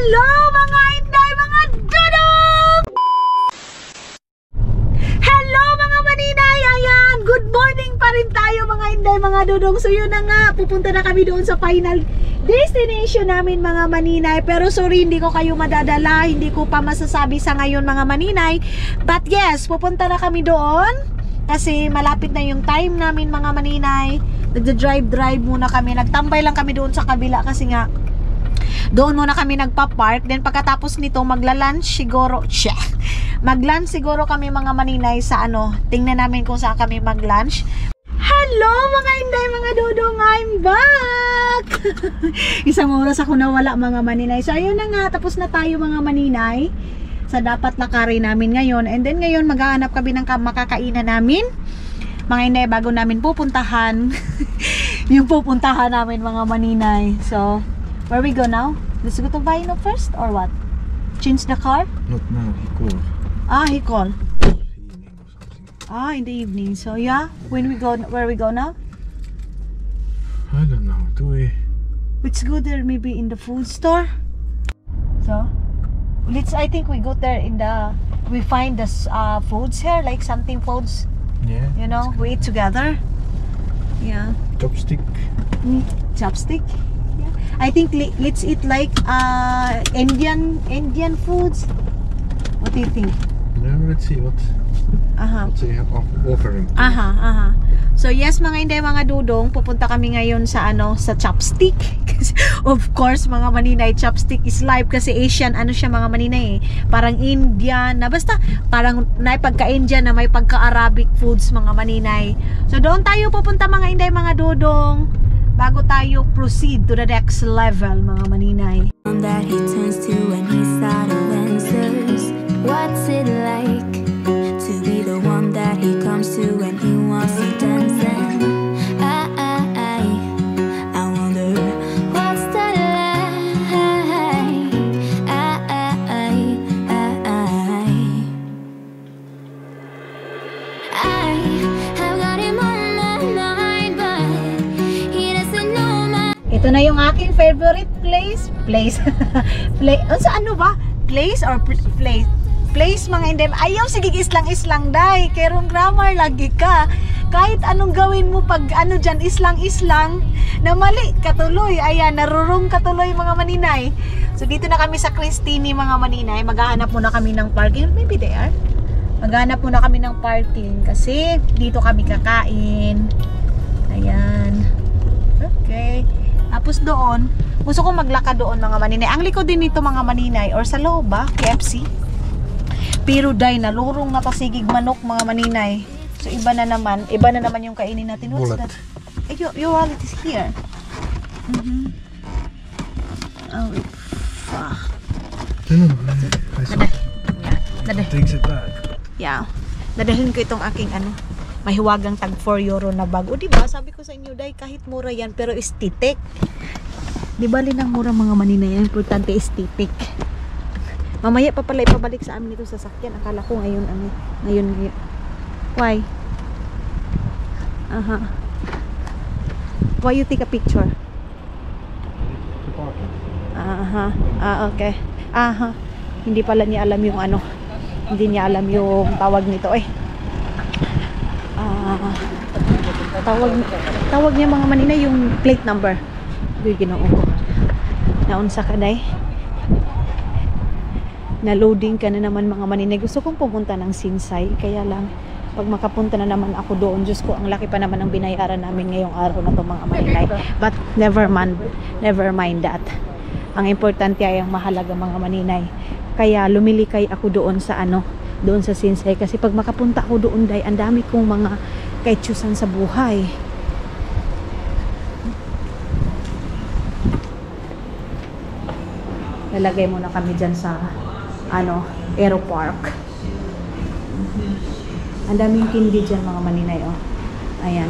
Hello mga Inday, mga dudong! Hello mga maninay! Ayan, good morning pa rin tayo mga Inday, mga dudong. So yun na nga, pupunta na kami doon sa final destination namin mga maninay. Pero sorry, hindi ko kayo madadala, hindi ko pa masasabi sa ngayon mga maninay. But yes, pupunta na kami doon kasi malapit na yung time namin mga maninay. Nagda-drive muna kami, nagtambay lang kami doon sa kabila kasi nga doon muna kami nagpa-park. Then pagkatapos nito magla-lunch siguro. Mag-lunch siguro kami mga maninay sa ano. Tingnan namin kung saan kami mag-lunch. Hello mga Inday, mga dudong, I'm back! Isang oras ako nawala mga maninay. So ayun na nga, tapos na tayo mga maninay sa dapat na carry namin ngayon. And then ngayon maghahanap kami ng makakainan namin mga Inday bago namin pupuntahan yung pupuntahan namin mga maninay. So where we go now? Let's go to Vino first or what? Change the car? Not now, he called. He called. Evening or something. In the evening. So yeah, when we go, where we go now? I don't know, do we? Let's go there maybe in the food store. So I think we go there in the, we find the foods here, like something foods. Yeah. You know, we eat together. Yeah. Chopstick. Chopstick. Yeah. I think let's eat like Indian foods. What do you think? Yeah, let's see what they have offering. So yes mga Inday, mga dudong, pupunta kami ngayon sa ano, sa Chopstick. Of course mga maninay, Chopstick is live kasi Asian ano siya mga maninay eh. Parang Indian na basta parang may pagka-Indian na may pagka-Arabic foods mga maninay. So doon tayo pupunta mga Inday, mga dudong, bago tayo proceed to the next level mga maninay. That he turns to when he's out of answers. What's it like to be the one that he comes to when he wants to dance? And I wonder what's that like? I have got him on my mind, but he doesn't know my. Ito na yung aking favorite place. Ano ba? Place or place? Place mga Inday. Ayaw sige islang day. Kerong grammar lagi ka. Kahit anong gawin mo pag ano dyan islang na mali katuloy. Ayan, narurong katuloy mga maninay. So dito na kami sa Cristini mga maninay. Maghahanap muna kami ng parking. Maybe there. Maghahanap muna kami ng parking kasi dito kami kakain. Ayan. Okay. Tapos doon, gusto ko maglakad doon mga maninay. Ang likod din nito mga maninay or sa loob ba? KFC. Pero day na lurong na pasigig manok mga maninay. So iba na naman yung kainin natin. What's that? Your wallet is here. Oh, fuck. Takes it back. Yeah. Dadalhin ko itong aking ano, mahiwagang tag 4 euro na bag. O diba, sabi ko sa inyo, day, kahit mura yan, pero estetik. Di ba linang mura mga maninay, importante estetik. Mamaya pa pala ipabalik sa amin ito sa sakyan. Akala ko ngayon. Why? Why you take a picture? Okay. Hindi pala niya alam yung ano. Hindi niya alam yung tawag nito eh. Tawag niya mga maninay yung plate number. Doy Ginoo ko. Naunsa ka day? Na-loading ka na naman mga maninay. Gusto kong pumunta ng Sinsay. Kaya lang, pag makapunta na naman ako doon, Diyos ko, ang laki pa naman ang binayaran namin ngayong araw na to mga maninay. But never mind that. Ang importante ay ang mahalaga mga maninay. Kaya lumilikay ako doon sa ano, doon sa Sinsay. Kasi pag makapunta ako doon, day, ang dami kong mga kaitsusan sa buhay. Lalagay muna kami dyan sa ano, Aero Park. Ang daming candy dyan mga maninay oh. Ayan.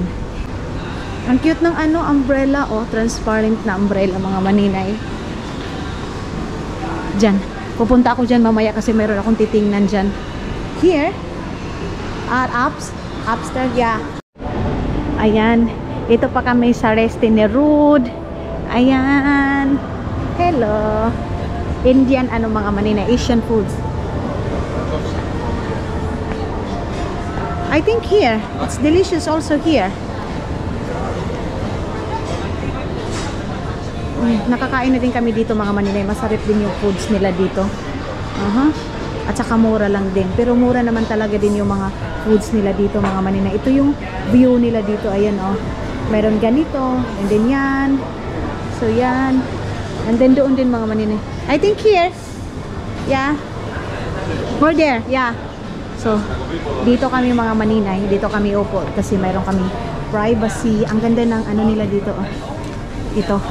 Ang cute ng ano, umbrella oh, transparent na umbrella mga maninay. Dyan. Pupunta ako dyan mamaya kasi meron akong titingnan dyan. Here. Upstairs, yeah. Ayan. Ito pa kami sa Restine Road. Ayan. Hello. Indian, ano mga maninay, Asian foods. I think here, it's delicious also here. Nakakain na din kami dito mga maninay. Masarap din yung foods nila dito. At saka mura lang din. Pero mura naman talaga din yung mga foods nila dito mga maninay. Ito yung view nila dito. Ayan oh. Mayroon ganito. And then yan. So yan. And then doon din mga maninay. I think here. Yeah. More there. Yeah. So, dito kami mga maninay. Dito kami upo. Kasi mayroon kami privacy. Ang ganda ng ano nila dito oh. Ito.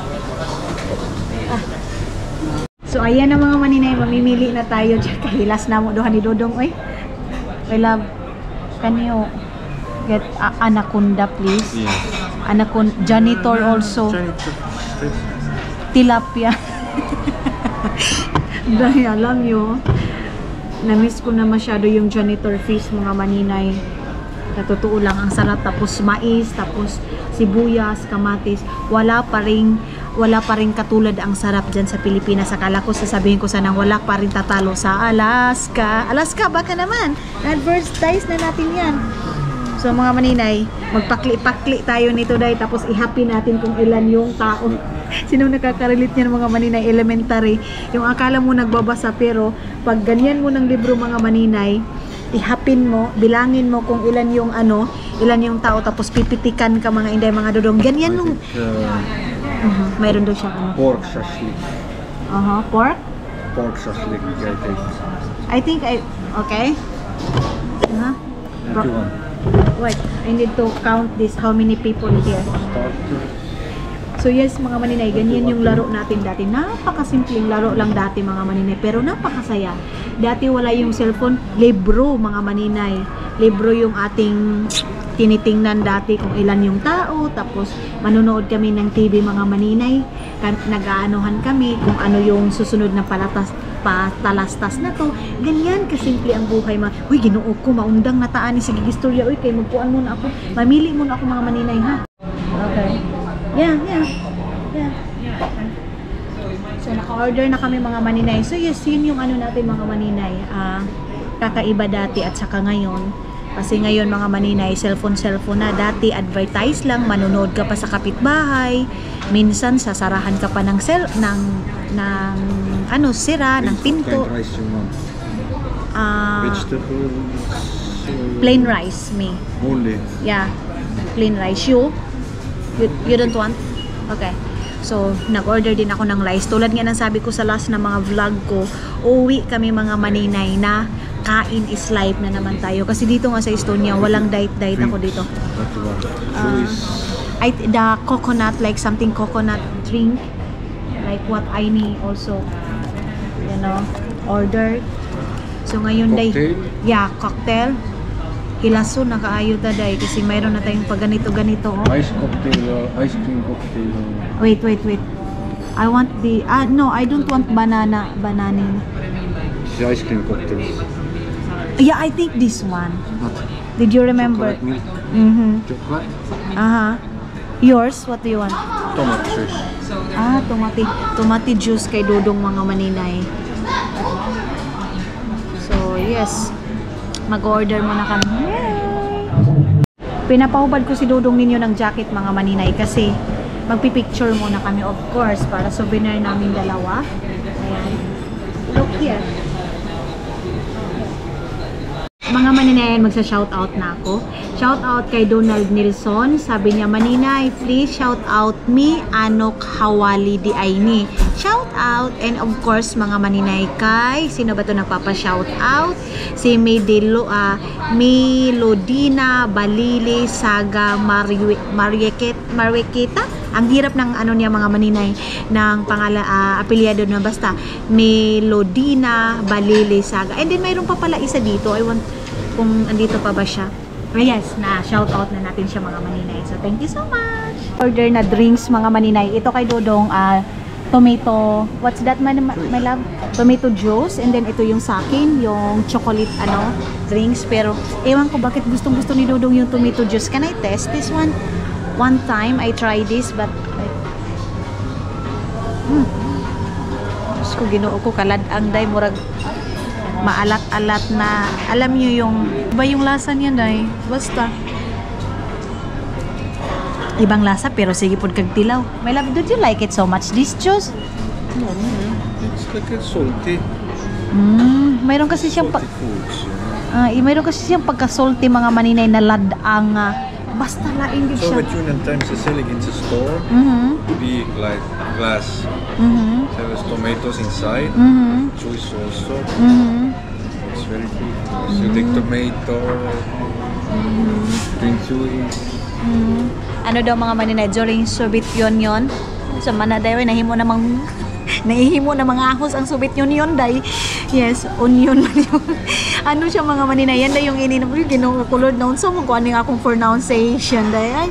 So ayan na mga maninay, mamimili na tayo dyan. Kahilas na mo doon ni Dodong. Oy, I love. Can you get anaconda please? Yes. Anaconda, janitor also. Tilapia. Dahil alam nyo, na-miss ko na masyado yung janitor fish mga maninay. Sa totoo lang, ang sarap. Tapos mais, tapos sibuyas, kamatis. Wala pa rin katulad ang sarap dyan sa Pilipinas. Akala ko sasabihin ko sanang wala pa rin tatalo sa Alaska. Alaska, baka naman. Advertise na natin yan. So mga maninay, magpakli-pakli tayo nito dahil tapos i-happy natin kung ilan yung tao. Sino nakaka-relate niyan mga maninay? Elementary. Yung akala mo nagbabasa pero pag ganyan mo ng libro mga maninay, ihapin mo, bilangin mo kung ilan yung ano, ilan yung tao tapos pipitikan ka mga inday mga dodong. Ganyan nung mayroon daw siya ano. Pork shashlik. Pork? Pork shashlik, I think okay. Wait, I need to count this how many people here. So yes mga maninay, ganyan yung laro natin dati. Napakasimpleng laro lang dati mga maninay, pero napakasaya. Dati wala yung cellphone, libro mga maninay. Libro yung ating tinitingnan dati kung ilan yung tao, tapos manonood kami ng TV mga maninay. Nag-aanuhan kami kung ano yung susunod na patalastas na to. Ganyan kasimple ang buhay mga. Uy, Ginoo ko, maundang nataan ni sige istorya. Uy, kay magpuan muna ako. Mamili muna ako mga maninay ha. Okay. Yeah. So, naka-order na kami mga maninay. So, yes, yun yung ano natin mga maninay. Kakaiba dati at saka ngayon. Kasi ngayon mga maninay, cellphone na. Dati, advertise lang, manonood ka pa sa kapitbahay. Minsan, sasarahan ka pa ng sira, ng pinto. Vegetables. Plain rice, me. Only. Yeah, plain rice. You don't want? Okay. So, nag-order din ako ng rice. Tulad nga ng sabi ko sa last na mga vlog ko, uwi kami mga maninay na kain is life na naman tayo. Kasi dito nga sa Estonia, walang diet ako dito. The coconut, like something coconut drink, like what I need also, ordered. So, ngayon Cocktail? Cocktail. Hilaso nakaayo ta day kasi mayroon na tayong pag ganito oh. Ice cocktail, ice cream cocktail. Wait. I want the no, I don't want banana. The ice cream cocktail. Yeah, I think this one. What? Did you remember? Chocolate milk. Chocolate? Yours, what do you want? Tomato juice. Tomato juice kay Dodong mga maninay. So, yes. Mag-order muna kami. Yay! Pinapahubad ko si Dodong ninyo ng jacket mga maninay kasi magpipicture muna kami of course para souvenir namin dalawa. Ayan. Look here. Mga maninay, magsa-shoutout na ako. Shoutout kay Donald Nilson. Sabi niya, maninay, please shout out me, Anok Hawali di Aini. Shout out. And of course, mga maninay kay, sino ba ito nagpapa-shoutout? Si Melodina Balili Saga Marieketa. Ang hirap ng ano niya mga maninay ng apelyado na basta Melodina Balili Saga. And then mayroon pa pala isa dito. I want kung andito pa ba siya. Yes, na shout out na natin siya mga maninay. So thank you so much. Order na drinks mga maninay. Ito kay Dodong tomato, what's that my love? Tomato juice, and then ito yung sa akin, yung chocolate drinks, pero ewan ko bakit gustong-gusto ni Dodong yung tomato juice. Can I test this one? One time I tried this but ko, ginoo ko, kaladang day, murag maalat-alat na. Alam niyo yung, iba yung lasa niya day. Basta. Ibang lasa, pero sige po kag tilaw. My love, did you like it so much, this juice? No, it's like a salty. Mayroon kasi siyang Salty foods. mayroon kasi siyang pagka-salty mga maninay na ladang. Basta laing din So siya. with Yunnan times they're selling in the store, big like glass. There is tomatoes inside, juice also. It's very good. So you take tomato, green chili. Ano daw mga maninay, during Soviet Union, sa manadayo, nahimo namang naihimo na mga ahos ang Soviet Union day. Yes, onion man yun. Ano siya mga maninay, yan day yung ininom ko, ginukulod na unsa mo kung ano yung akong pronunciation day. Ay,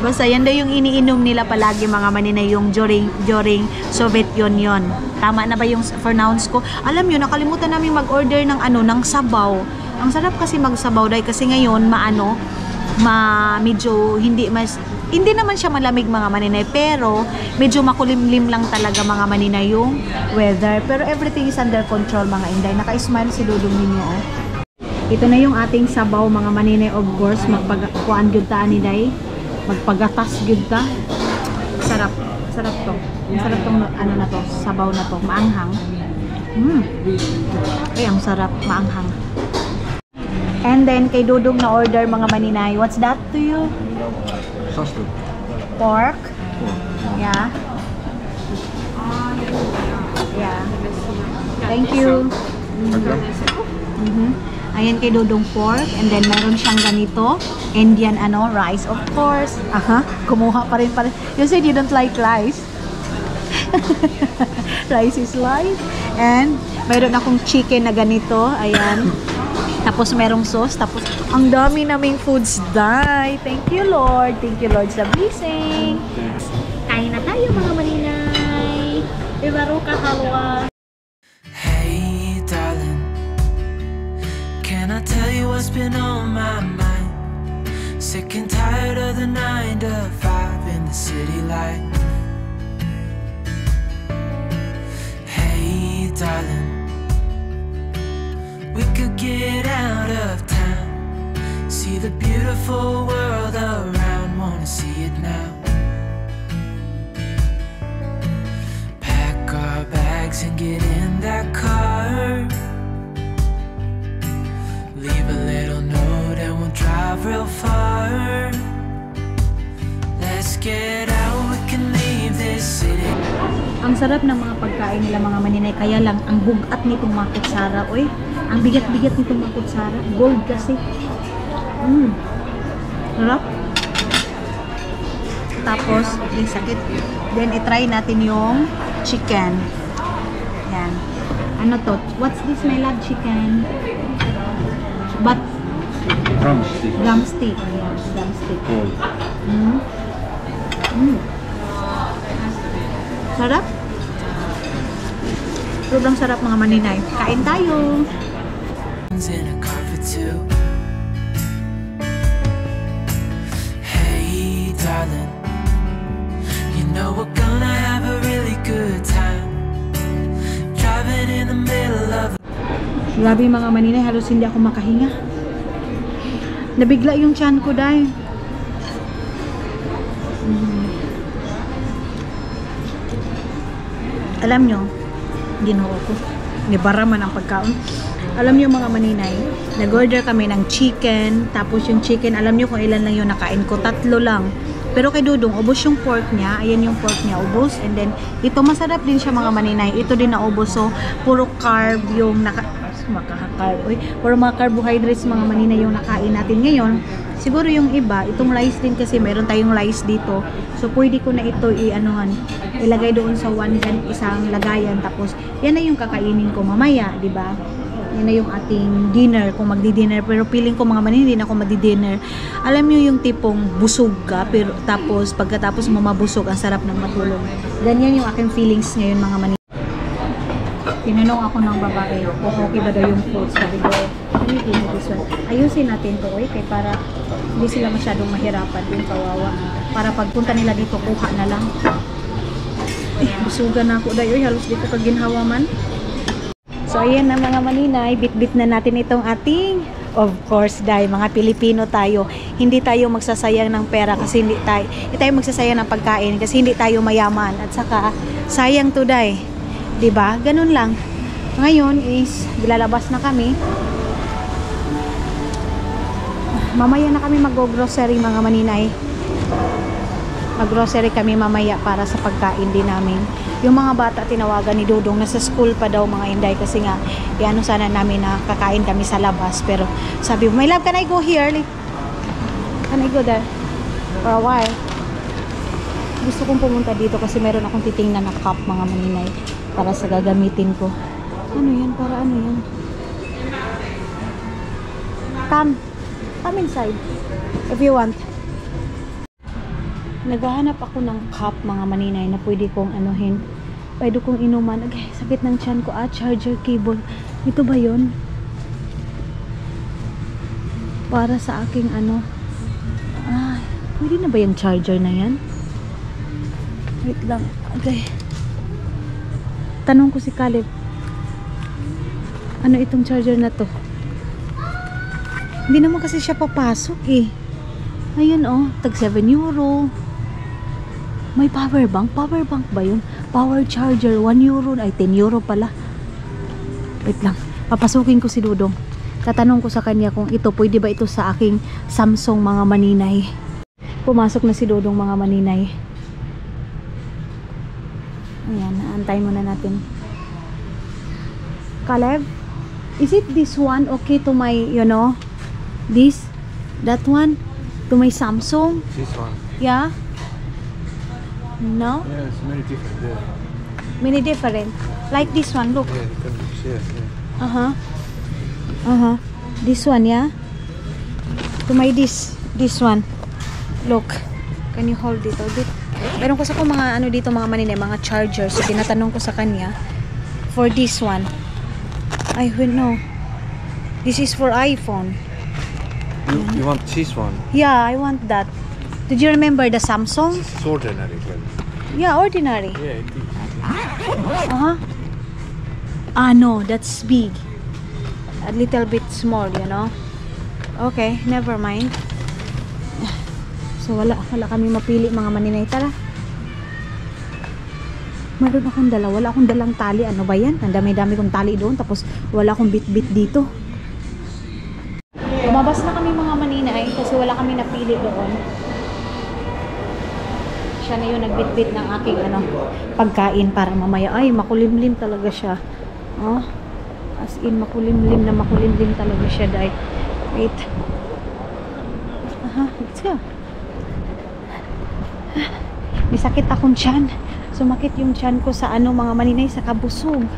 basta yan day yung iniinom nila palagi mga maninay, yung during Soviet Union. Tama na ba yung pronounce ko? Alam nyo, nakalimutan namin mag-order ng ng sabaw. Ang sarap kasi magsabaw day kasi ngayon medyo hindi naman siya malamig mga maninay, pero medyo makulimlim lang talaga mga maninay yung weather. Pero everything is under control mga inday. Naka-smile si Dudong ninyo. Oh. Ito na yung ating sabaw mga maninay, of course. Magpagkuan gyud ta ni day. Magpagatas gyud ta. Sarap. Sarap to. Sarap tong na to, sabaw na to, maanghang. Ay, ang sarap, maanghang. And then kay Dudong na order mga maninay. What's that to you? Sausage. Pork. Yeah. Yeah. Thank you. Ayan kay Dudong pork. And then meron siyang ganito. Indian rice, of course. Kumuha pa rin. You said you don't like rice. Rice is life. And meron akong chicken na ganito. Ayan. Tapos merong sauce. Tapos ang dami naming foods day. Thank you Lord. Thank you Lord sa blessing. Kain na tayo mga maninay. Ibaro ka halwa. Hey darling, can I tell you what's been on my mind? Sick and tired of the 9 to 5 in the city life. Hey darling, we could get out of town, see the beautiful world around, wanna see it now. Pack our bags and get in that car, leave a little note and we'll drive real far. Let's get out, we can leave this city. Ang sarap ng mga pagkain nila mga maninay. Kaya lang, ang bugat nitong mga kutsara. Uy, ang bigat-bigat nitong mga kutsara. Gold kasi. Sarap. Tapos, yung sakit. Then, itry natin yung chicken. Yan. Ano to? What's this, my love? Chicken? But, Drumstick. drumstick. Ayan, drumstick. Cold. Sarap. Sobrang sarap mga maninay. Kain tayo. In a car for two. Hey darling, you know we're gonna have a really good time, driving in the middle of. Grabe mga maninay, halos hindi ako makahinga. Nabigla yung tiyan ko dahil. Alam nyo, ginoo ko. Nibara man ang pagkaon. Alam nyo mga maninay, nag-order kami ng chicken. Tapos yung chicken, alam nyo kung ilan lang yung nakain ko. 3 lang. Pero kay Dudong, ubos yung pork niya. Ayan yung pork niya, ubos. And then, ito masarap din siya mga maninay. Ito din na ubos. So, puro carb yung puro mga carbohydrates mga maninay yung nakain natin ngayon. Siguro yung iba, itong rice din kasi meron tayong rice dito. So, pwede ko na ito ilagay doon sa isang lagayan. Tapos, yan na yung kakainin ko mamaya, di ba? Yan na yung ating dinner, kung magdi-dinner. Pero feeling ko mga maninay, hindi na ako magdi-dinner. Alam nyo yung tipong busog ka, pero tapos, pagkatapos mo mabusog, ang sarap ng matulog. Ganyan yung aking feelings ngayon mga maninay. Tinanong ako ng babae kung okay ba daw yung food. Sabi ko, ayusin natin to, kay para hindi sila masyadong mahirapan yung kawawa. Para pagpunta nila dito, kuha na lang. busugan na ako dayo. Halos di ko kaginhawa man. So ayan na mga maninay, bit-bit na natin itong ating, of course dahil mga Pilipino tayo, hindi tayo magsasayang ng pera kasi hindi tayo magsasayang ng pagkain kasi hindi tayo mayaman at saka sayang to dahil, 'di ba? Ganun lang. Ngayon is lalabas na kami. Mamaya na kami mag-grocery mga maninay. Mag-grocery kami mamaya para sa pagkain din namin. Yung mga bata tinawagan ni Dudong, nasa school pa daw mga Inday kasi nga iano sana namin na kakain kami sa labas, pero sabi mo, my love, can I go here? Can I go there for a while? Gusto kong pumunta dito kasi meron akong titingnan na cup mga maninay para sa gagamitin ko. Ano yan? Para ano yan? Come inside if you want. Naghahanap ako ng cup mga maninay na pwede kong anuhin, pwede kong inuman. Agay, sakit ng tiyan ko. Charger cable. Ito ba yun? Para sa aking ano. Pwede na ba yung charger na yan? Wait lang. Agay. Tanong ko si Caleb, ano itong charger na to? Hindi naman kasi siya papasok eh. Ayun oh, tag 7 euro. May power bank? Power bank ba yun? Power charger, 1 euro. Ay, 10 euro pala. Wait lang. Papasukin ko si Dudong. Tatanong ko sa kanya kung ito, pwede ba ito sa aking Samsung mga maninay. Pumasok na si Dudong mga maninay. Ayan, naantay muna natin. Caleb, is it this one okay to my, you know, this, that one, to my Samsung? This one. Yeah? No? Yeah, it's very different. Yeah. Many different. Like this one, look. Yeah, you can see it. Yeah. This one, yeah? To my this one. Look. Can you hold it a bit? Meron ko sa ko mga ano dito mga maninay, mga chargers. So, tinatanong ko sa kanya for this one. I will know. This is for iPhone. You want this one? Yeah, I want that. Did you remember the Samsung? This is ordinary one. Yeah, ordinary. Yeah, it is. No, that's big. A little bit small, you know. Okay, never mind. So wala kami mapili mga maninay. Tara. Meron akong dala. Wala akong dalang tali. Ano ba yan? Ang dami-dami kong tali doon. Tapos wala akong bit-bit dito. Lumabas na kami mga maninay kasi wala kami napili doon. Siya na yung nagbit-bit ng aking pagkain para mamaya. Ay, makulimlim talaga siya. Oh, as in makulimlim talaga siya dahil. Wait. Let's go. May sakit akong tiyan. Sumakit yung tiyan ko sa mga maninay, sa kabusog.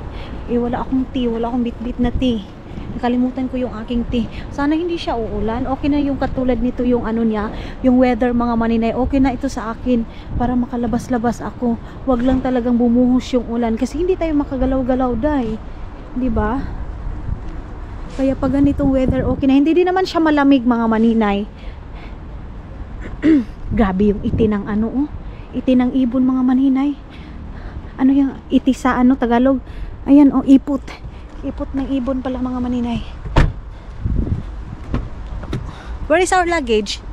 Wala akong tea, wala akong bit-bit na tea. Nakalimutan ko yung aking tea. Sana hindi siya uulan. Okay na yung katulad nito yung niya, yung weather mga maninay. Okay na ito sa akin para makalabas-labas ako. Wag lang talagang bumuhos yung ulan kasi hindi tayo makagalaw-galaw dahil, 'di ba? Kaya pag ganitong weather okay na. Hindi din naman siya malamig mga maninay. Grabe yung iti ng iti ng ibon mga maninay. Ano yung iti sa Tagalog? Ayan ipot. Ipot ng ibon pala mga maninay. Where is our luggage?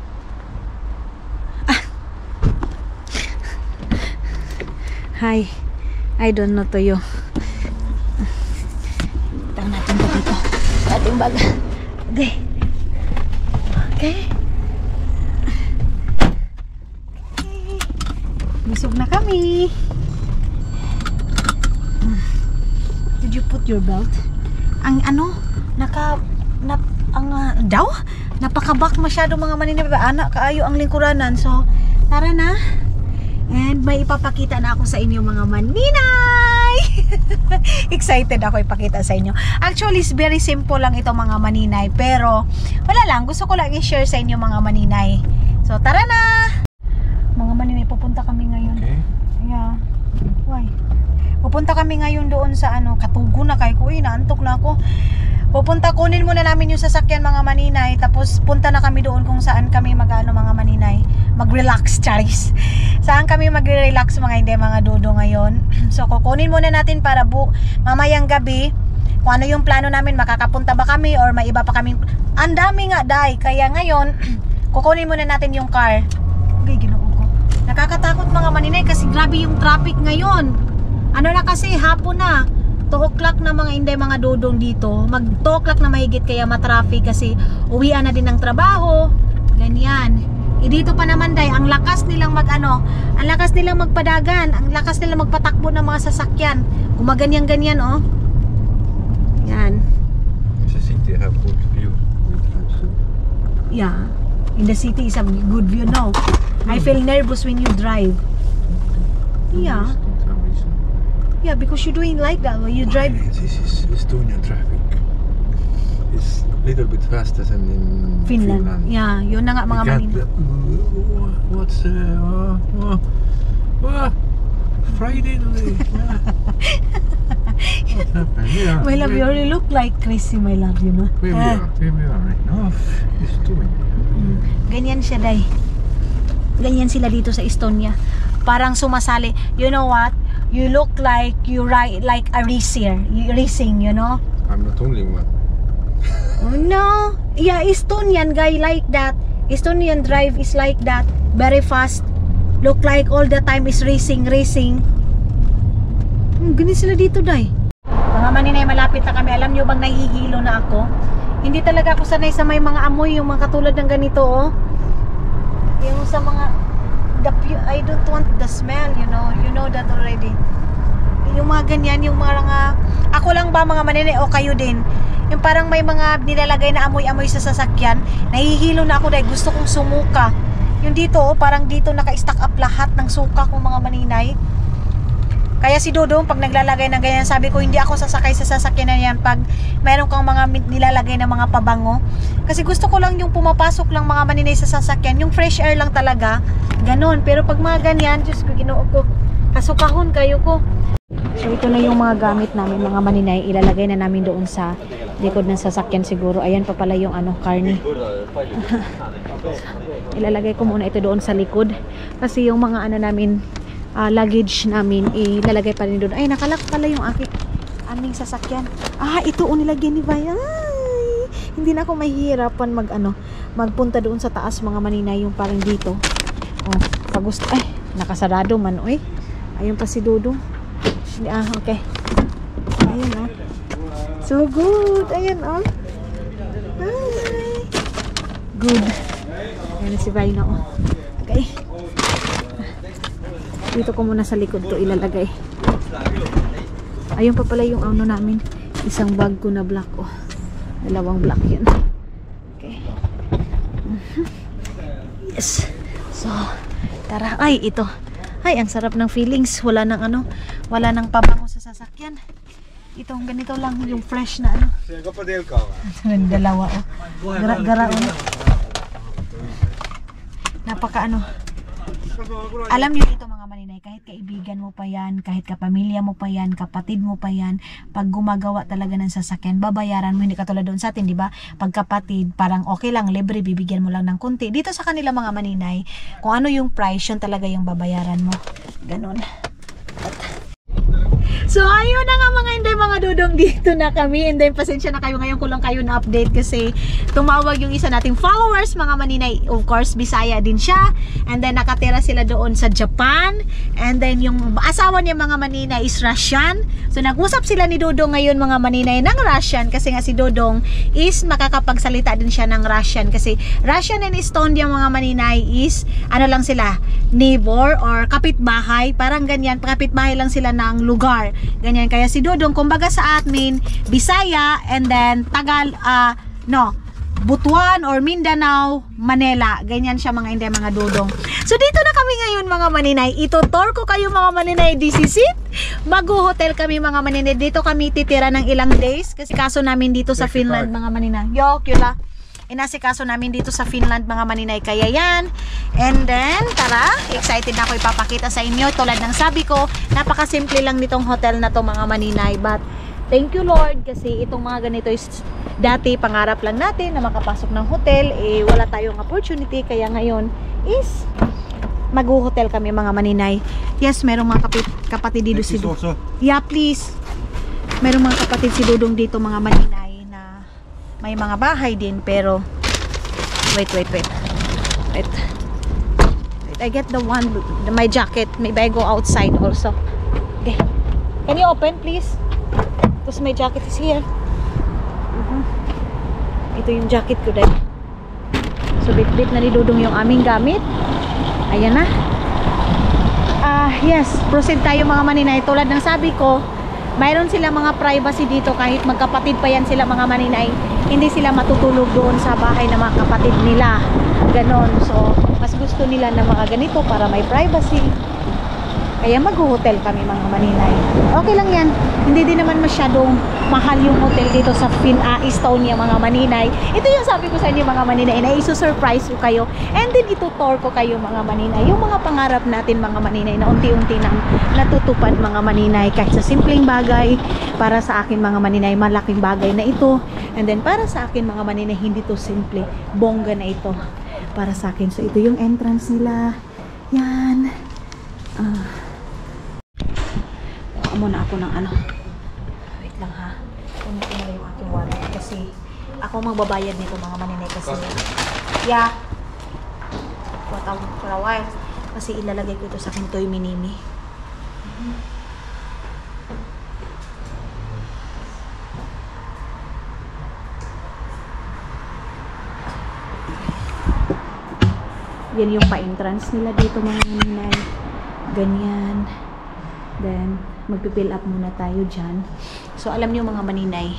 Hi. I don't know to you. Tang natin pa dito. Ating bag. Okay. Okay. Busog na kami. Did you put your belt? Ang napakabak masyado mga maninay. Anak kaayo ang lingkuranan. So, tara na. And may ipapakita na ako sa inyo mga maninay. Excited ako ipakita sa inyo. Actually, it's very simple lang ito mga maninay. Pero, wala lang. Gusto ko lang i-share sa inyo mga maninay. So, tara na! Mga maninay, pupunta kami ngayon. Okay. Yeah. Why? Pupunta kami ngayon doon sa ano, Katugo na kay ko, naantok na ako. Kunin muna namin yung sasakyan mga maninay, tapos punta na kami doon kung saan kami mga maninay, mag-relax, charis. Saan kami mag-relax mga hindi mga dudo ngayon. So kukunin muna natin para mamayang gabi, kung ano yung plano namin, makakapunta ba kami or may iba pa kaming, ang dami nga day, kaya ngayon, kukunin muna natin yung car. Okay, ginoo ko. Nakakatakot mga maninay kasi grabe yung traffic ngayon. Ano na kasi, hapon na. 2 o'clock na mga inday mga dodong dito. Mag 2 o'clock na mahigit kaya matraffic kasi uwian na din ng trabaho. Ganyan. Dito pa naman day, ang lakas nilang ang lakas nilang magpadagan, ang lakas nilang magpatakbo ng mga sasakyan. Gumaganyan-ganyan oh. Yan. The city have good view. Yeah. In the city is a good view no. I feel nervous when you drive. Yeah. Yeah, because you're doing like that when you drive. This is Estonian traffic. It's a little bit faster than in Finland. Yeah, yun na nga mga maninay. What's Friday today? What happened? Yeah, My love, you already look like Chrissy, my love, you know. Where we are right now. Estonia. Ganyan siya, day. Ganyan sila dito sa Estonia. Parang sumasali. You know what? You look like you ride like a racing, you know? I'm not only one. Oh, no. Yeah, Estonian guy like that. Estonian drive is like that. Very fast. Look like all the time is racing. Ganyan sila dito, day. Mga maninay, malapit na kami. Alam nyo bang nahihilo na ako? Hindi talaga ako sanay sa may mga amoy, yung mga katulad ng ganito, oh. Yung sa mga I don't want the smell, you know that already. Yung mga ganyan, yung mga ako lang ba mga maninay o kayo din? Yung parang may mga nilalagay na amoy-amoy sa sasakyan, nahihilo na ako dahil gusto kong sumuka. Yung dito, oh, parang dito naka-stack up lahat ng suka kong mga maninay. Kaya si Dodong, pag naglalagay ng ganyan, sabi ko, hindi ako sasakay sa sasakyan na yan pag mayroon kang mga nilalagay na mga pabango. Kasi gusto ko lang yung pumapasok lang mga maninay sa sasakyan, yung fresh air lang talaga, ganon. Pero pag mga ganyan, Diyos ko, ginoo ko, kasukahon kayo ko. So ito na yung mga gamit namin mga maninay, ilalagay na namin doon sa likod ng sasakyan siguro. Ayan pa pala yung carne. Ilalagay ko muna ito doon sa likod. Kasi yung mga namin, luggage namin ilalagay pa rin doon. Ay, nakalak pala yung aming sasakyan. Ito nilagyan ni Bay. Ay, hindi na ako mahihirapan magpunta doon sa taas mga maninay, yung parang dito. Pag gusto, ay, nakasarado man, oy. Ayun pa si Dodong. Okay. Ayun, so good. Ayun, Ay. Good. Ayun si Bay na, Okay. Dito ko muna sa likod to ilalagay. Ayun pa pala yung namin. Isang bag ko na black. Dalawang black yun. Okay. Yes. So, tara. Ay, ito. Ay, ang sarap ng feelings. Wala nang wala nang pabango sa sasakyan. Itong ganito lang yung fresh na Dalawa Gara Napaka Alam niyo ito mga maninay, kahit kaibigan mo pa yan, kahit kapamilya mo pa yan, kapatid mo pa yan, pag gumagawa talaga ng sasakyan, babayaran mo. Hindi katulad doon sa atin, di ba? Pag kapatid, parang okay lang, libre, bibigyan mo lang ng kunti. Dito sa kanila mga maninay, kung ano yung price, yun talaga yung babayaran mo. Ganon. So ayun na nga mga inday, mga dodong, dito na kami. And then pasensya na kayo, ngayon ko lang kayo na update kasi tumawag yung isa nating followers mga maninay. Of course Bisaya din siya, and then nakatira sila doon sa Japan, and then yung asawa niya mga maninay is Russian. So nag-usap sila ni Dodong ngayon mga maninay ng Russian, kasi nga si Dodong is makakapagsalita din siya ng Russian, kasi Russian and Estonia mga maninay is lang sila, neighbor or kapitbahay, parang ganyan, kapitbahay lang sila ng lugar. Ganyan, kaya si Dodong kumbaga sa admin Bisaya, and then Butuan or Mindanao, Manila. Ganyan siya mga hindi mga Dodong. So dito na kami ngayon mga maninay. Ito-tour ko kayo mga maninay. This is it. Mag-hotel kami mga maninay. Dito kami titira ng ilang days kasi kaso namin dito sa Finland mga maninay. Yokula. inasikaso namin dito sa Finland mga maninay. Kaya yan. And then, tara, excited na ako ipapakita sa inyo. Tulad ng sabi ko, napakasimple lang nitong hotel na to mga maninay. But, thank you Lord kasi itong mga ganito is dati pangarap lang natin na makapasok ng hotel. Eh, wala tayong opportunity. Kaya ngayon is mag-hotel kami mga maninay. Yes, merong mga kapatid dito si also. Yeah, please. Merong mga kapatid si Dudong dito mga maninay na may mga bahay din pero wait. I get the one, my jacket. Maybe I go outside also. Okay. Can you open please? Because my jacket is here. Ito yung jacket ko dahil. So bit-bit na ni Dudong yung aming gamit. Ayan na. Yes, proceed tayo mga maninay. Tulad ng sabi ko, mayroon sila mga privacy dito kahit magkapatid pa yan sila mga maninay. Hindi sila matutulog doon sa bahay ng mga kapatid nila. Ganon. So, mas gusto nila na mga ganito para may privacy. Kaya mag-hotel kami mga maninay. Okay lang yan. Hindi din naman masyadong mahal yung hotel dito sa Estonia mga maninay. Ito yung sabi ko sa inyo mga maninay na iso-surprise ko kayo. And then itutour ko kayo mga maninay. Yung mga pangarap natin mga maninay na unti-unti nang natutupad mga maninay. Kahit sa simpleng bagay, para sa akin mga maninay, malaking bagay na ito. And then para sa akin mga maninay, hindi to simple. Bongga na ito para sa akin. So ito yung entrance nila. Yan. Muna ako ng ano. Wait lang ha. Kunin ko na yung aking wallet kasi ako magbabayad nito mga maninay kasi yeah. For a while. Kasi ilalagay ko ito sa aking Toy Minimi. Yan yung pa-entrance nila dito mga maninay. Ganyan. Then, magpipill up muna tayo dyan. So, alam nyo mga maninay,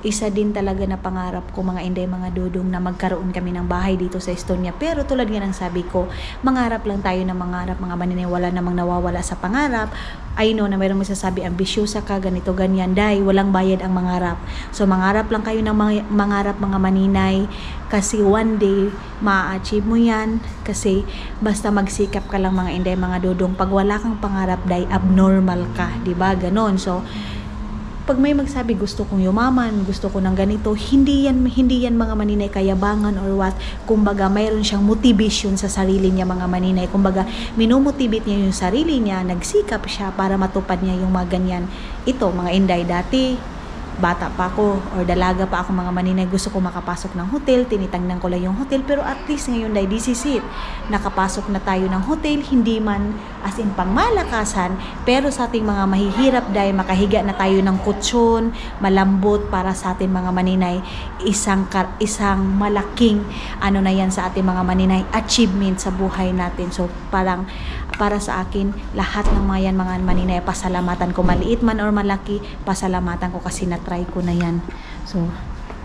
isa din talaga na pangarap ko mga inday, mga dudong na magkaroon kami ng bahay dito sa Estonia. Pero tulad nga ng sabi ko, mangarap lang tayo na mangarap mga maninay. Wala namang nawawala sa pangarap. I know na mayroong masasabi, ambisyosa ka, ganito, ganyan. Dahil walang bayad ang mangarap. So, mangarap lang kayo ng mangarap mga maninay. Kasi one day, ma-achieve mo yan. Kasi basta magsikap ka lang mga inday, mga dudong. Pag wala kang pangarap, dahil abnormal ka. Diba? Ganon. So, pag may magsabi gusto kong yumaman, gusto ko ng ganito, hindi yan mga maninay kayabangan or what. Kumbaga mayroon siyang motivation sa sarili niya mga maninay. Kumbaga minomotivate niya yung sarili niya, nagsikap siya para matupad niya yung mga ganyan. Ito mga inday, dati bata pa ako or dalaga pa ako mga maninay, gusto ko makapasok ng hotel, tinitangnan ko lang yung hotel, pero at least ngayon dahil this is it, nakapasok na tayo ng hotel, hindi man as in pangmalakasan, pero sa ating mga mahihirap dahil makahiga na tayo ng kutsyon, malambot para sa ating mga maninay, isang malaking ano na yan sa ating mga maninay, achievement sa buhay natin. So parang para sa akin, lahat ng mga yan mga maninay, pasalamatan ko, maliit man or malaki, pasalamatan ko kasi na-try ko na yan. So,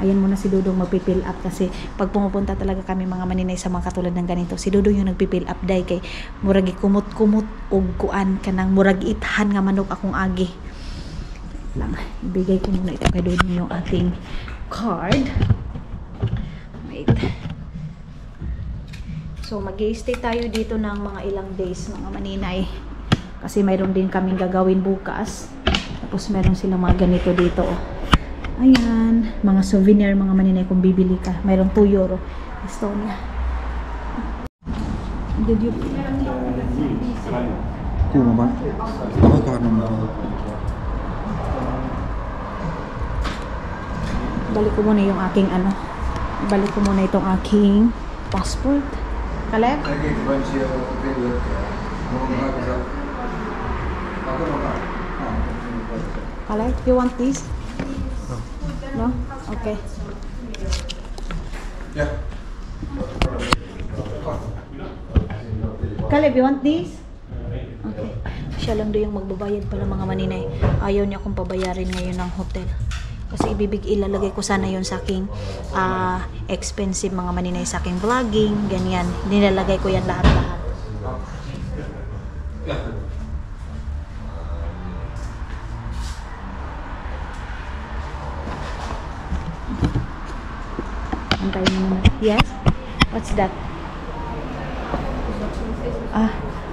ayan muna si Dudong magpipill up kasi pag pumupunta talaga kami mga maninay sa mga katulad ng ganito, si Dudong yung nagpipill up day kay muragi kumot-kumot og kuan kanang murag ithan nga manok akong agi. Lang, ibigay ko muna ito kay Dudong yung ating card. Wait. So, mag-i-stay tayo dito ng mga ilang days, mga maninay. Kasi mayroon din kaming gagawin bukas. Tapos, meron silang mga ganito dito. Ayan. Mga souvenir, mga maninay, kung bibili ka. Mayroong 2 euro. Estonia. Did you... Kuuma ba? Ako naman. Balik ko muna yung aking ano. Balik ko muna itong aking passport. Kaleb? Kaleb, you want this? No? Okay. Yeah. Kaleb, you want this? Okay. Siya lang doon yung magbabayad pala mga maninay. Ayaw niya akong pabayarin ngayon ng hotel. Kasi ilalagay ko sana yon sa aking expensive mga maninay, sa aking vlogging, ganyan. Nilalagay ko yan lahat-lahat. Antayin mo muna. Yes? What's that?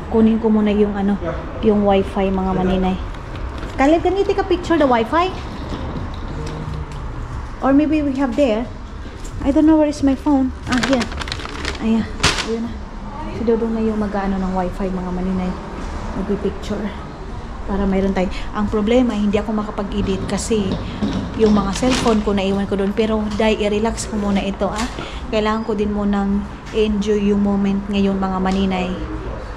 Kunin ko muna yung ano, yung wifi mga maninay. Caleb, can you take a picture the wifi? Or maybe we have there. I don't know where is my phone. Here. Ayan. Ayan na. Si Dodong na yung mag-ano ng wifi mga maninay. Mag-picture. Para mayroon tayo. Ang problema, hindi ako makapag-edit kasi yung mga cellphone ko naiwan ko doon. Pero dahil i-relax ko muna ito kailangan ko din munang enjoy yung moment ngayon mga maninay.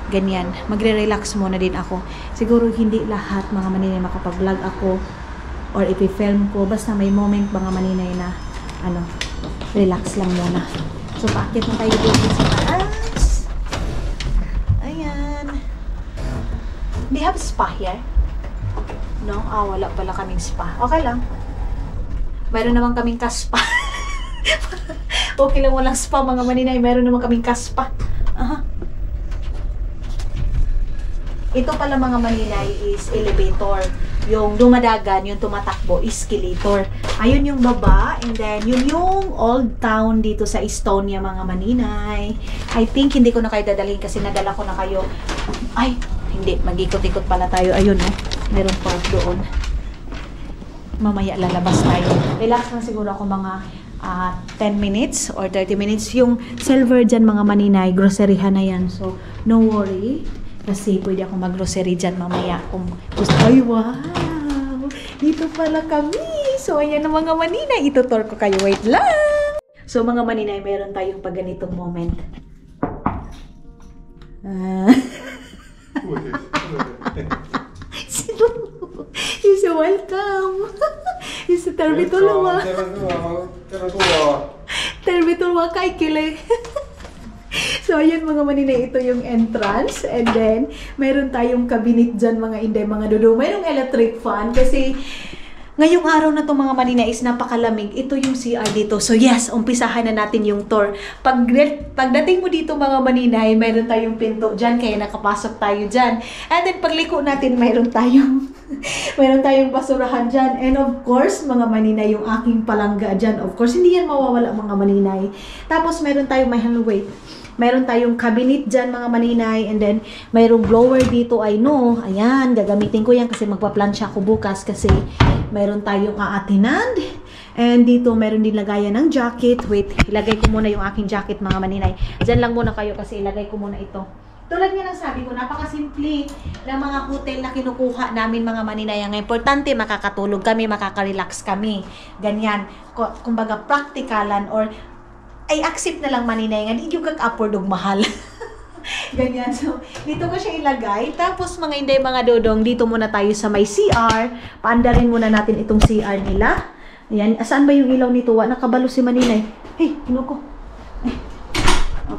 Ganyan. Magre-relax muna din ako. Siguro hindi lahat mga maninay makapag-vlog ako or ipi-film ko. Basta may moment mga maninay na relax lang muna. So, paakit na tayo dito sa taas. Ayan. Do you have spa here? No? Wala pala kaming spa. Okay lang. Mayroon naman kaming kaspa. Okay lang walang spa mga maninay. Mayroon naman kaming kaspa. Ito pala mga maninay is elevator. Yung dumadagan, yung tumatakbo, escalator. Ayun yung baba. And then, yun yung old town dito sa Estonia mga maninay. I think hindi ko na kayo dadalhin kasi nadala ko na kayo. Ay, hindi. Mag-ikot-ikot pala tayo. Ayun, meron park doon. Mamaya lalabas tayo. Relax lang siguro ako mga 10 minutes or 30 minutes. Yung silver dyan mga maninay, groceryhan na yan. So, no worry. Kasi pwede ako mag-grocery dyan mamaya kung gusto. Ay, wow! Dito pala kami. So, ayan ang mga maninay. Itutur ko kayo. Wait lang! So, mga maninay, meron tayong pag ganitong moment. You're so welcome. You're so tervetuloa. Tervetuloa kay Kile. So, ayan mga maninay, ito yung entrance. And then, mayroon tayong cabinet dyan mga inday, mga dudo. Mayroong electric fan kasi ngayong araw na to mga maninay is napakalamig. Ito yung CR dito. So, yes, umpisahan na natin yung tour. Pagdating mo dito mga maninay, mayroon tayong pinto dyan, kaya nakapasok tayo dyan. And then, pagliko natin, mayroon tayong basurahan dyan. And of course, mga maninay, yung aking palangga dyan. Of course, hindi yan mawawala mga maninay. Tapos, mayroon tayong Meron tayong cabinet dyan mga maninay. And then, mayroong blower dito. Ayan, gagamitin ko yan kasi magpa-plancha ako bukas kasi mayroon tayong aatinan. And dito, meron din lagayan ng jacket. Wait, ilagay ko muna yung aking jacket mga maninay. Dyan lang muna kayo kasi ilagay ko muna ito. Tulad nga ng sabi ko, napakasimple ng mga hotel na kinukuha namin mga maninay. Ang importante, makakatulog kami, makaka-relax kami. Ganyan. Kumbaga, praktikalan or ay accept na lang maninay nga, di yung kag-upward og mahal. Ganyan. So, dito ko siya ilagay. Tapos, mga inday, mga dodong, dito muna tayo sa may CR. Paandarin muna natin itong CR nila. Ayan. Saan ba yung ilaw nito? Nakabalo si maninay. Hey, kinuko.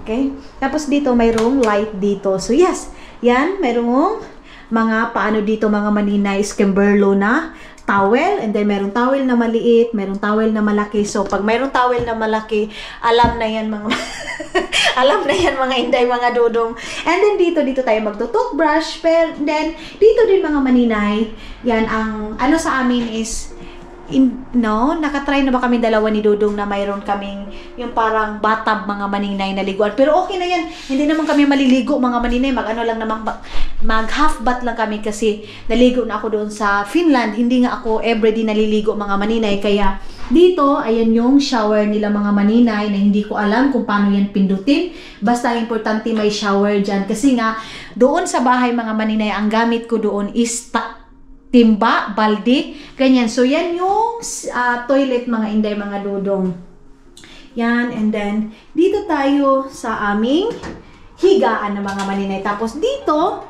Okay. Tapos, dito, mayroong light dito. So, yes. Yan, mayroong mga paano dito, mga maninay, skimberlo na towel, and then merong towel na maliit, merong towel na malaki. So, pag mayroong towel na malaki, alam na yan mga alam na yan mga inday, mga dodong. And then dito tayo magto-toothbrush. Pero then dito din mga maninay, yan ang ano sa amin is nakatry na ba kami dalawa ni Dodong na mayroon kaming yung parang bathtub mga maninay na liguan. Pero okay na yan. Hindi naman kami maliligo mga maninay. Mag half bath lang kami kasi naligo na ako doon sa Finland. Hindi nga ako everyday naliligo mga maninay. Kaya dito, ayan yung shower nila mga maninay na hindi ko alam kung paano yan pindutin. Basta importante may shower dyan. Kasi nga, doon sa bahay mga maninay, ang gamit ko doon is timba, balde, ganyan. So, yan yung toilet mga inday, mga dodong. Yan, and then, dito tayo sa aming higaan ng mga maninay. Tapos, dito,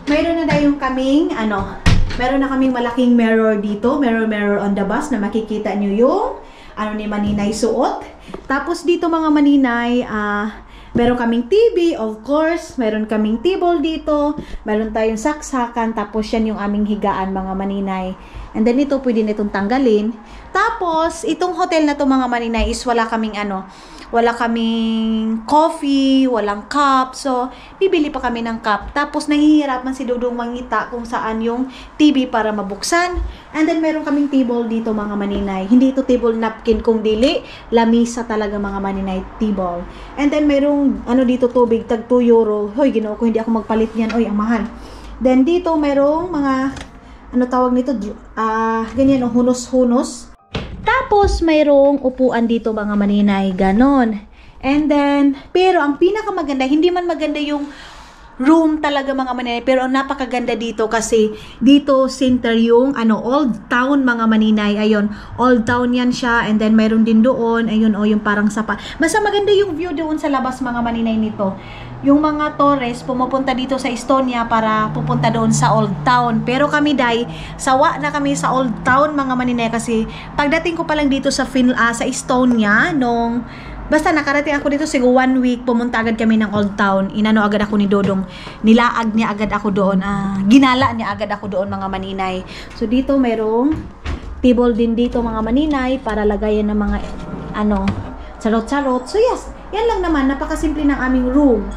mayroon na tayong kaming, meron na kaming malaking mirror dito. Mirror on the bus na makikita nyo yung, ni maninay suot. Tapos, dito mga maninay, meron kaming TV, of course. Meron kaming table dito. Meron tayong saksakan. Tapos yan yung aming higaan mga maninay. And then ito, pwede na itong tanggalin. Tapos, itong hotel na to mga maninay is wala kaming wala kaming coffee, walang cup. So, bibili pa kami ng cup. Tapos, nahihirapan si Dudong mangita kung saan yung TV para mabuksan. And then, meron kaming table dito mga maninay. Hindi ito table napkin kung dili. Lamisa talaga mga maninay table. And then, merong dito tubig, tag 2 euro. Hoy, ginoo ko, hindi ako magpalit niyan. Oy, ang mahal. Then, dito merong mga, tawag nito? Ganyan, hunos-hunos. Tapos, mayroong upuan dito mga maninay, ganon. And then, pero ang pinakamaganda, hindi man maganda yung room talaga mga maninay, pero ang napakaganda dito kasi dito center yung Old Town mga maninay. Ayun, Old Town yan siya. And then, mayroon din doon, ayun yung parang sapa. Basta maganda yung view doon sa labas mga maninay nito. Yung mga tourist pumupunta dito sa Estonia para pupunta doon sa Old Town. Pero kami sawa na kami sa Old Town mga maninay kasi pagdating ko pa lang dito sa Estonia basta nakarating ako dito siguro 1 week, pumunta agad kami ng Old Town. Inano agad ako ni Dodong. Nilaag niya agad ako doon. Ginala niya agad ako doon mga maninay. So dito mayroong table din dito mga maninay para lagayan ng mga charot-charot. So yes, yan lang naman, napakasimple ng aming room.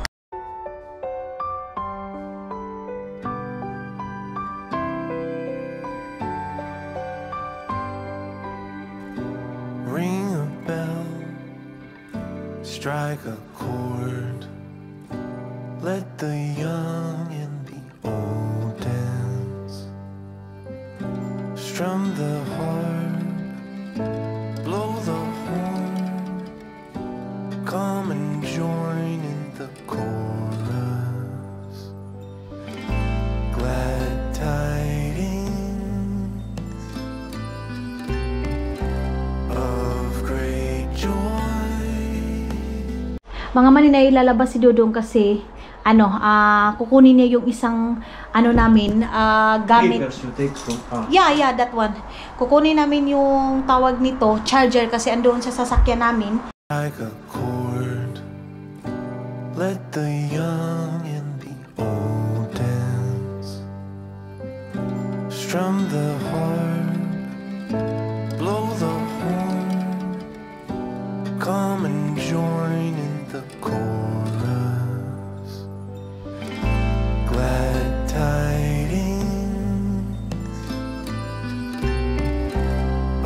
Ring a bell, strike a chord, let the young and the old dance, strum the harp, blow the horn, come and join in the chorus. Glad tidings of great joy. Mga maninay, lalabas si Dodong kasi kukunin niya yung isang namin gamit. Yeah, that one. Kukunin namin yung tawag nito, charger, kasi andoon sa sasakyan namin. Like a chord, let the young and the old dance, strum the harp, blow the horn, come and join in the chorus. Glad tidings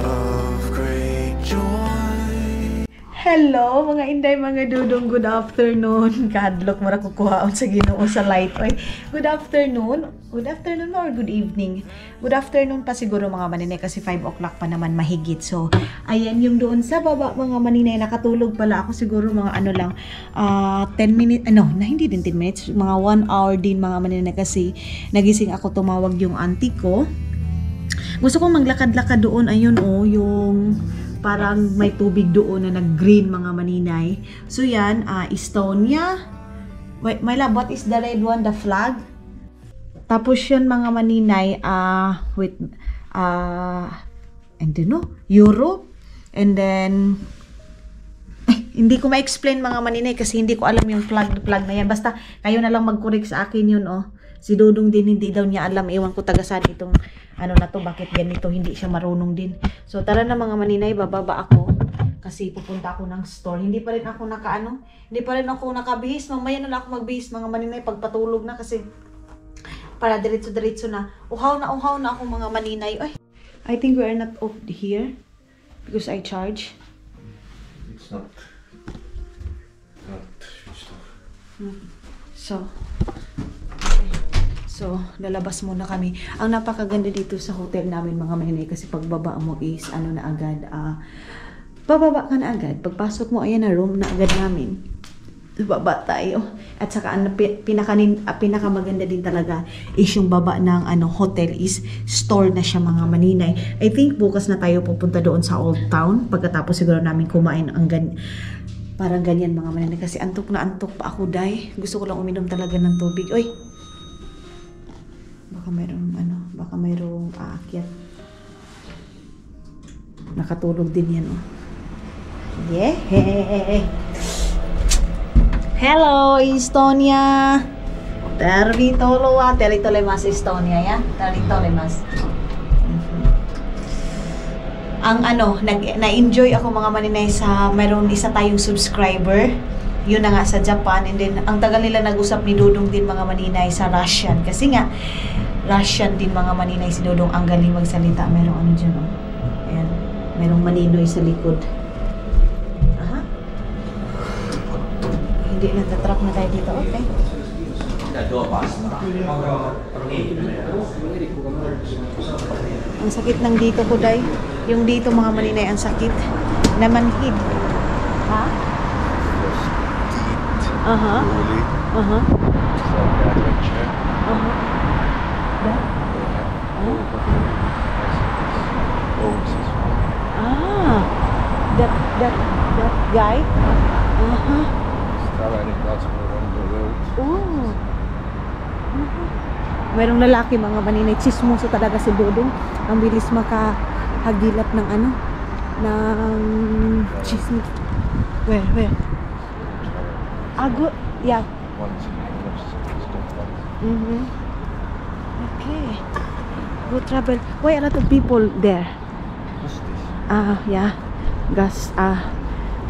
of great joy. Hello, mga inday, mga dudong, good afternoon. Kadlok, mara kukuhaon sa Ginoo sa light. Oy, good afternoon. Good afternoon or good evening? Good afternoon pa siguro mga maninay kasi 5 o'clock pa naman mahigit. So, ayan yung doon sa baba mga maninay. Nakatulog pala ako siguro mga 10 minutes. Hindi din 10 minutes. Mga 1 hour din mga maninay kasi nagising ako, tumawag yung auntie ko. Gusto kong maglakad-lakad doon. Ayun yung parang may tubig doon na nag-green mga maninay. So yan, Estonia. Wait, my love, what is the red one? The flag? Tapos yan mga maninay, I don't know, Europe. And then, hindi ko ma-explain mga maninay kasi hindi ko alam yung flag na yan. Basta kayo na lang mag-correct sa akin yun, Si Dodong din, hindi daw niya alam. Ewan ko tagasan itong na to, bakit ganito, hindi siya marunong din. So tara na mga maninay, bababa ako kasi pupunta ako ng store. Hindi pa rin ako nakabihis. Mamaya na lang ako magbihis mga maninay pagpatulog na kasi para diretso-diretso na. Uhaw na ako mga maninay. Ay, I think we are not off here because I charge. It's not switched off. So, lalabas muna kami. Ang napakaganda dito sa hotel namin mga maninay kasi pagbaba mo is na agad, bababa ka na agad. Pagpasok mo, ayan na room na agad namin. Baba tayo. At saka pinakamaganda din talaga is yung baba ng hotel is store na siya mga maninay. I think bukas na tayo pupunta doon sa Old Town. Pagkatapos siguro namin kumain parang ganyan mga maninay. Kasi antok na antok pa ako, day. Gusto ko lang uminom talaga ng tubig. Oy! Baka mayroong aakyat. Nakatulog din yan, Yeah! Hello, Estonia! Territole mas Estonia, ya? Territole mas. ang na-enjoy ako mga maninay sa mayroon isa tayong subscriber. Yun na nga sa Japan, and then ang tagal nila nag-usap ni Dodong din mga maninay sa Russian. Kasi nga, Russian din mga maninay si Dodong, ang galing magsalita. Merong ano dyan, oh. Ayan, merong maninoy sa likod. Aha. Hindi na, tatrap na tayo dito, okay. Ang sakit ng dito ko, Day. Yung dito mga maninay, ang sakit. Namanhid. Ha? Aha. Really? Aha. Adventure. Aha. That? Oh, this is That guy? Aha. traveling lots around the world. Oh. Merong lalaki mga maninay, chismoso talaga si Dodong. Ang bilis makahagilap ng ng chismis. Where? Good. Yeah. Once in Okay. Go travel. Why a lot of people there? What's this? Yeah. Gas,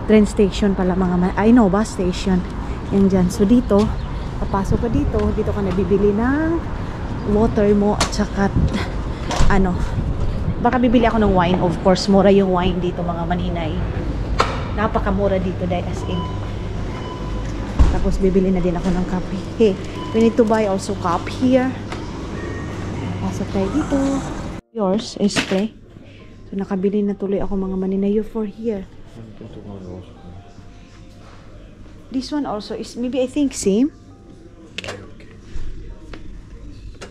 train station pala mga I know, bus station. Yan dyan. So dito, papasok ka dito ka nabibili ng water mo at saka baka bibili ako ng wine. Of course, mura yung wine dito mga maninay. Napakamura dito dahil as in. Tapos bibili na din ako ng kape. Hey, we need to buy also cup here. Pasok tayo dito. Yours is free. So nakabili na tuloy ako mga maninay. You for here. This one also is maybe I think same.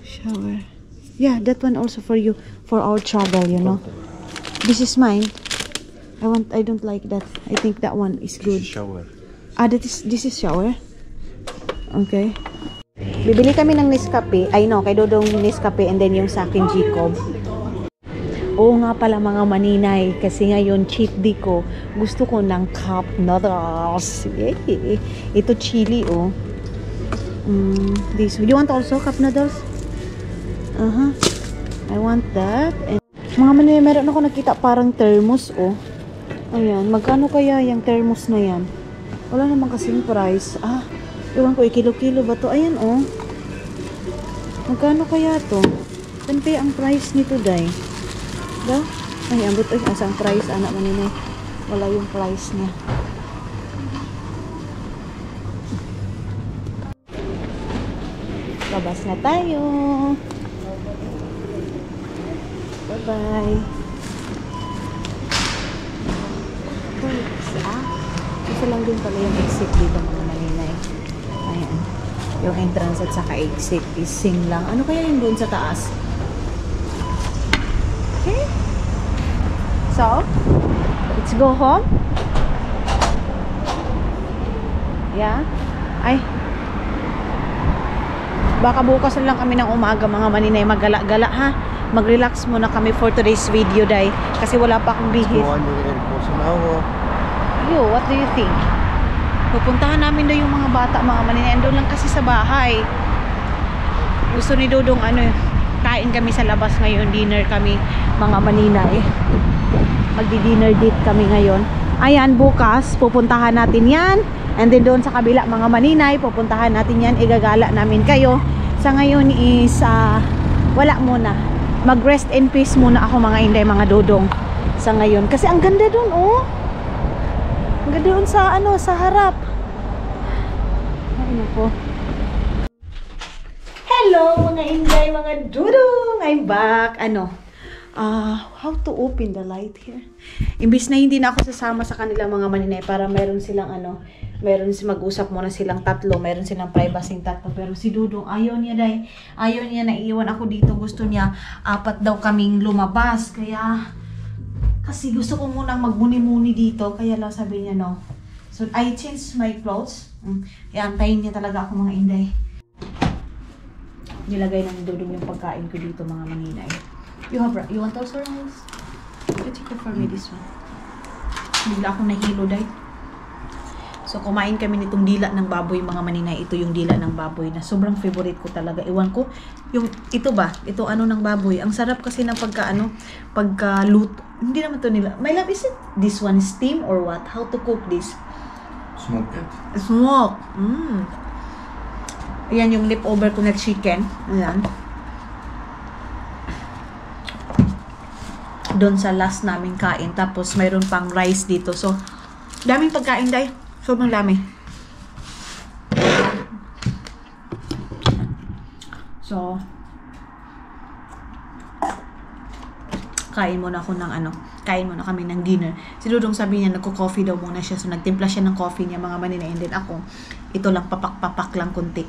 Shower. Yeah, that one also for you for our travel, you know. This is mine. I don't like that. I think that one is good. Shower. This is shower. Okay. Bibili kami ng Nescafe. Ay no, kay Dodong Nescafe and then yung sa akin Jacob. Oo nga pala mga maninay, kasi ngayon cheat day ko. Gusto ko ng cup noodles. Yay! Ito chili oh. This. You want also cup noodles? I want that. And mga maninay, meron ako nakita parang thermos oh. Ayan, magkano kaya yung thermos na yan? Wala naman kasing price. Iwan ko, kilo-kilo ba to? Ayan, oh. Magkano kaya to? Saan kaya ang price nito, Day? Da? Ay, ambot. Ay, asang price, anak maninay. Wala yung price niya. Labas na tayo. Bye-bye. Isa lang din pala yung exit dito mga maninay. Ayan. Yung entrance at saka exit is same lang. Ano kaya yung doon sa taas? Okay. So, let's go home. Yeah. Ay. Baka bukas lang kami ng umaga mga maninay. Maggala-gala ha. Mag-relax muna kami for today's video, Day. Kasi wala pa akong bihis. Yo, what do you think? Pupuntahan namin doon yung mga bata, mga maninay. Andun lang kasi sa bahay. Gusto ni Dodong kain kami sa labas ngayon. Dinner kami, mga maninay. Magdi-dinner date kami ngayon. Ayan, bukas, pupuntahan natin yan. And then doon sa kabila, mga maninay, pupuntahan natin yan. Igagala namin kayo. Sa ngayon is, wala muna. Mag-rest in peace muna ako mga inday, mga Dodong. Sa ngayon. Kasi ang ganda doon, oh. Ang ganda doon sa, sa harap. Ay, nako. Hello, mga inday, mga Dodong. I'm back. How to open the light here? Imbis na hindi na ako sasama sa kanila mga maninay para meron silang mag-usap muna silang tatlo, meron silang privacy tatlo, pero si Dodong ayaw niya Day, ayaw niya na iwan ako dito, gusto niya 4 daw kaming lumabas, kasi gusto ko munang magmuni-muni dito, kaya lang sabi niya no. So I changed my clothes. Antayin niya talaga ako mga inday. Nilagay ng Dodong yung pagkain ko dito mga maninay. You want those rice? You take it for me this one. Bigla ako nahilo, Day. So So, kumain kami nitong dila ng baboy, mga maninay. Ito yung dila ng baboy na sobrang favorite ko talaga. Iwan ko, yung, ito ba? Ito ano ng baboy. Ang sarap kasi ng pagka-luto. Hindi naman to nila. My love, is it this one steam or what? How to cook this? Smoke it. Smoke. Ayan yung leftover ko na chicken. Ayan. Doon sa last namin kain. Tapos mayroon pang rice dito. So, daming pagkain, day. Sobrang dami. So, kain muna ako ng kain muna kami ng dinner. Si Dudong sabi niya, nagko-coffee daw muna siya. So, nagtimpla siya ng coffee niya, mga maninay. And then ako, ito lang, papak-papak lang kunti.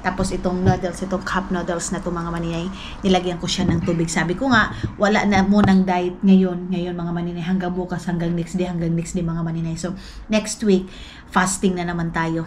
Tapos itong noodles, itong cup noodles na to, mga maninay, nilagyan ko siya ng tubig. Sabi ko nga, wala na munang diet ngayon, mga maninay, hanggang bukas, hanggang next day, mga maninay. So, next week, fasting na naman tayo.